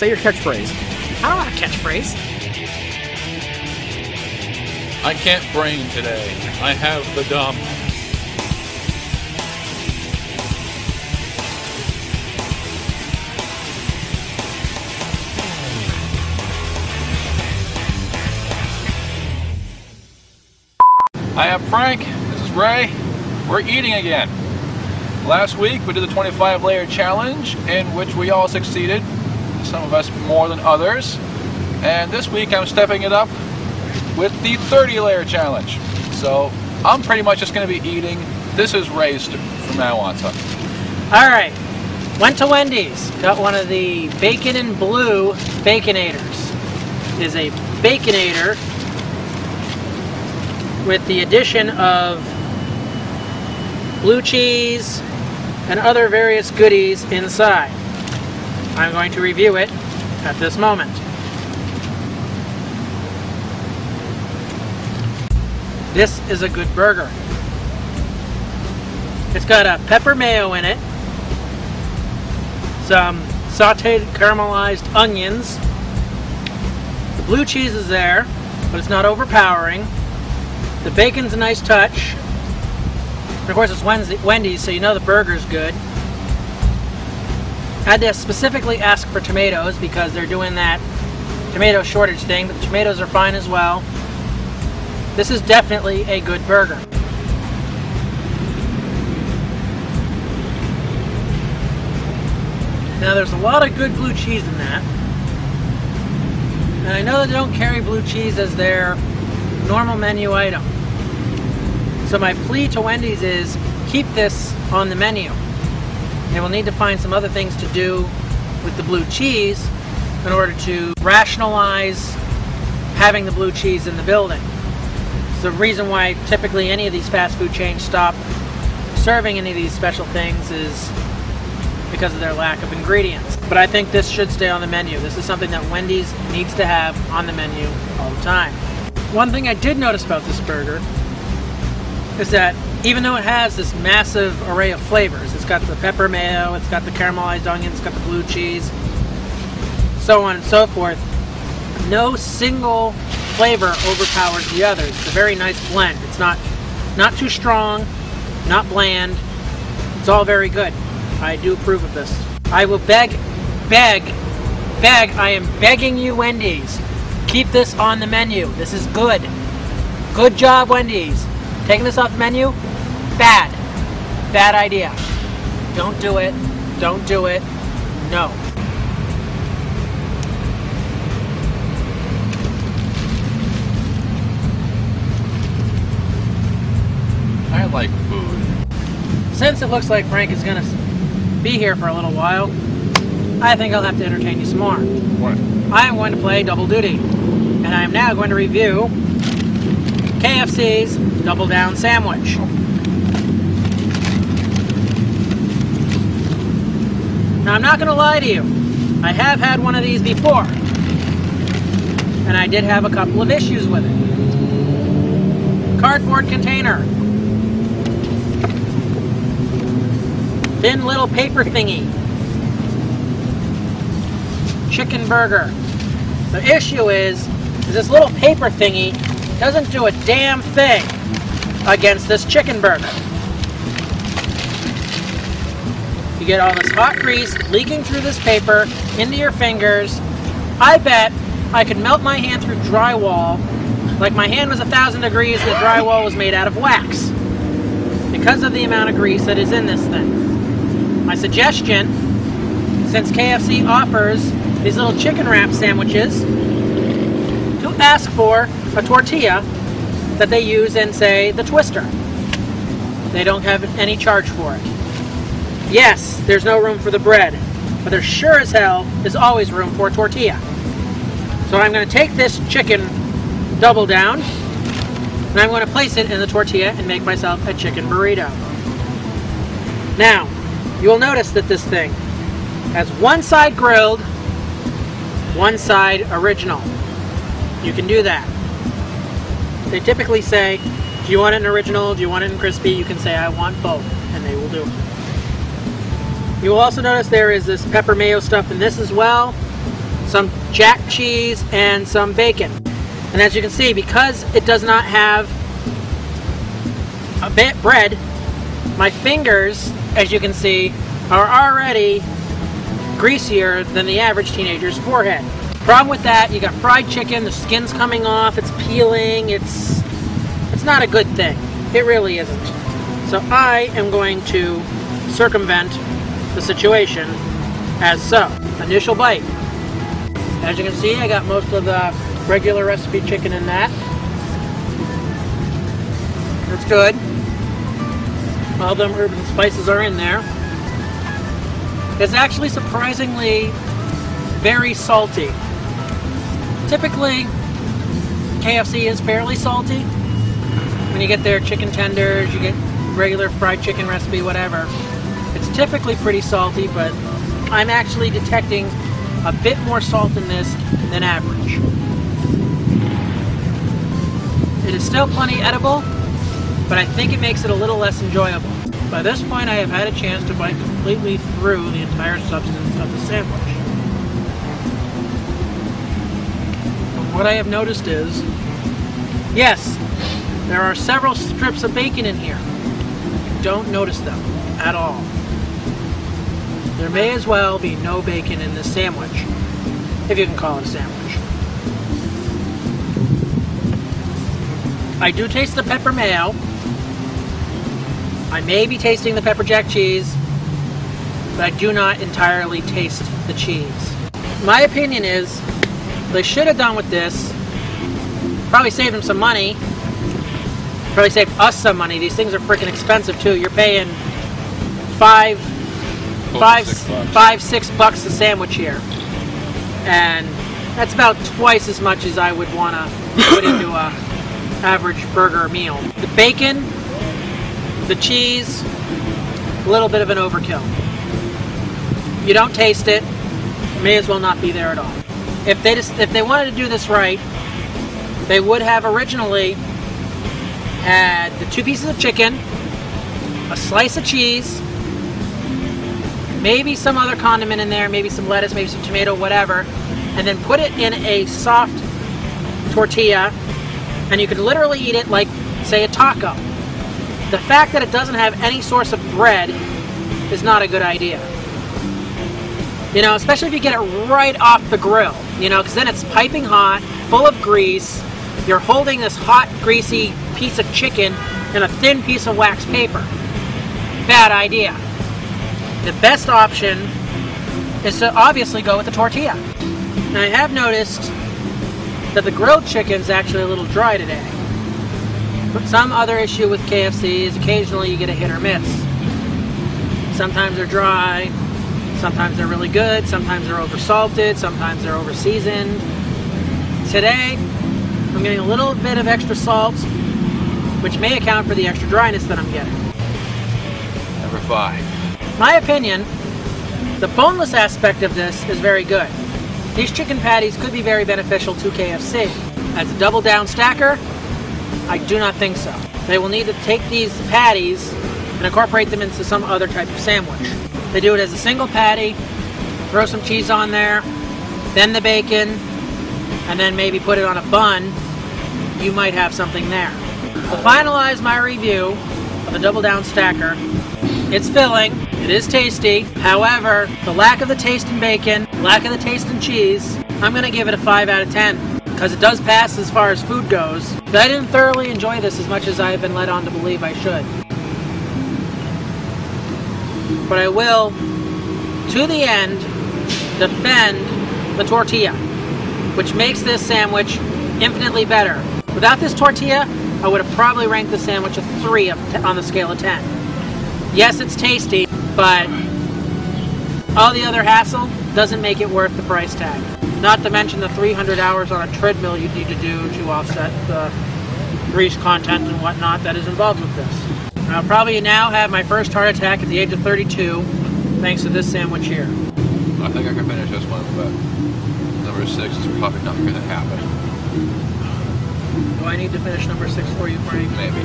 Say your catchphrase. I don't have a catchphrase. I can't brain today. I have the dump. Hi, I'm Frank. This is Ray. We're eating again. Last week we did the 25-layer challenge in which we all succeeded. Some of us more than others. And this week I'm stepping it up with the 30-layer challenge. So I'm pretty much just going to be eating. This is Ray's from now on. So. Alright, went to Wendy's, got one of the bacon and blue Baconators. It is a Baconator with the addition of blue cheese and other various goodies inside. I'm going to review it at this moment. This is a good burger. It's got a pepper mayo in it, some sauteed caramelized onions. The blue cheese is there, but it's not overpowering. The bacon's a nice touch. And of course it's Wendy's, so you know the burger's good. I had to specifically ask for tomatoes because they're doing that tomato shortage thing, but the tomatoes are fine as well. This is definitely a good burger. Now there's a lot of good blue cheese in that. And I know that they don't carry blue cheese as their normal menu item. So my plea to Wendy's is keep this on the menu. They will need to find some other things to do with the blue cheese in order to rationalize having the blue cheese in the building. It's the reason why typically any of these fast food chains stop serving any of these special things is because of their lack of ingredients. But I think this should stay on the menu. This is something that Wendy's needs to have on the menu all the time. One thing I did notice about this burger is that even though it has this massive array of flavors, it's got the pepper mayo, it's got the caramelized onions, it's got the blue cheese, so on and so forth, no single flavor overpowers the others. It's a very nice blend. It's not too strong, not bland. It's all very good. I do approve of this. I will beg, I am begging you, Wendy's, keep this on the menu. This is good. Good job, Wendy's. Taking this off the menu? Bad. Bad idea. Don't do it. Don't do it. No. I like food. Since it looks like Frank is going to be here for a little while, I think I'll have to entertain you some more. What? I'm going to play double duty. And I'm now going to review KFC's Double Down Sandwich. Now I'm not going to lie to you. I have had one of these before. And I did have a couple of issues with it. Cardboard container. Thin little paper thingy. Chicken burger. The issue is this little paper thingy doesn't do a damn thing against this chicken burger. You get all this hot grease leaking through this paper into your fingers. I bet I could melt my hand through drywall like my hand was 1,000 degrees and the drywall was made out of wax because of the amount of grease that is in this thing. My suggestion, since KFC offers these little chicken wrap sandwiches, to ask for a tortilla that they use in, say, the Twister. They don't have any charge for it. Yes, there's no room for the bread, but there sure as hell is always room for a tortilla. So I'm going to take this chicken double down, and I'm going to place it in the tortilla and make myself a chicken burrito. Now, you will notice that this thing has one side grilled, one side original. You can do that. They typically say, do you want it in original, do you want it in crispy? You can say, I want both, and they will do it. You will also notice there is this pepper mayo stuff in this as well. some jack cheese, and some bacon. And as you can see, because it does not have a bit bread, my fingers, as you can see, are already greasier than the average teenager's forehead. Problem with that, you got fried chicken, the skin's coming off, it's peeling, it's not a good thing. It really isn't. So I am going to circumvent the situation as so. Initial bite. As you can see, I got most of the regular recipe chicken in that. That's good. All them herbs and spices are in there. It's actually surprisingly very salty. Typically, KFC is fairly salty. When you get their chicken tenders, you get regular fried chicken recipe, whatever. It's typically pretty salty, but I'm actually detecting a bit more salt in this than average. It is still plenty edible, but I think it makes it a little less enjoyable. By this point, I have had a chance to bite completely through the entire substance of the sandwich. But what I have noticed is, yes, there are several strips of bacon in here. I don't notice them at all. There may as well be no bacon in this sandwich, if you can call it a sandwich. I do taste the pepper mayo. I may be tasting the pepper jack cheese, but I do not entirely taste the cheese. My opinion is, they should have done with this, probably saved them some money, probably saved us some money. These things are freaking expensive too. You're paying $6 a sandwich here. And that's about twice as much as I would want to put into a average burger meal. The bacon, the cheese, a little bit of an overkill. You don't taste it, may as well not be there at all. If they wanted to do this right, they would have originally had the 2 pieces of chicken, a slice of cheese, maybe some other condiment in there, maybe some lettuce, maybe some tomato, whatever, and then put it in a soft tortilla, and you could literally eat it like, say, a taco. The fact that it doesn't have any source of bread is not a good idea. You know, especially if you get it right off the grill, you know, because then it's piping hot, full of grease. You're holding this hot, greasy piece of chicken in a thin piece of wax paper. Bad idea. The best option is to obviously go with the tortilla. Now, I have noticed that the grilled chicken is actually a little dry today. But some other issue with KFC is occasionally you get a hit or miss. Sometimes they're dry, sometimes they're really good, sometimes they're over-salted, sometimes they're over-seasoned. Today, I'm getting a little bit of extra salt, which may account for the extra dryness that I'm getting. Number 5. My opinion, the boneless aspect of this is very good. These chicken patties could be very beneficial to KFC. As a double down stacker, I do not think so. They will need to take these patties and incorporate them into some other type of sandwich. They do it as a single patty, throw some cheese on there, then the bacon, and then maybe put it on a bun. You might have something there. To finalize my review of the double down stacker, it's filling, it is tasty. However, the lack of the taste in bacon, lack of the taste in cheese, I'm going to give it a 5 out of 10. Because it does pass as far as food goes. But I didn't thoroughly enjoy this as much as I have been led on to believe I should. But I will, to the end, defend the tortilla, which makes this sandwich infinitely better. Without this tortilla, I would have probably ranked the sandwich a 3 on the scale of 10. Yes, it's tasty, but all the other hassle doesn't make it worth the price tag. Not to mention the 300 hours on a treadmill you need to do to offset the grease content and whatnot that is involved with this. I'll probably now have my first heart attack at the age of 32 thanks to this sandwich here. I think I can finish this one, but number 6 is probably not going to happen. Do I need to finish number 6 for you, Frank? Maybe.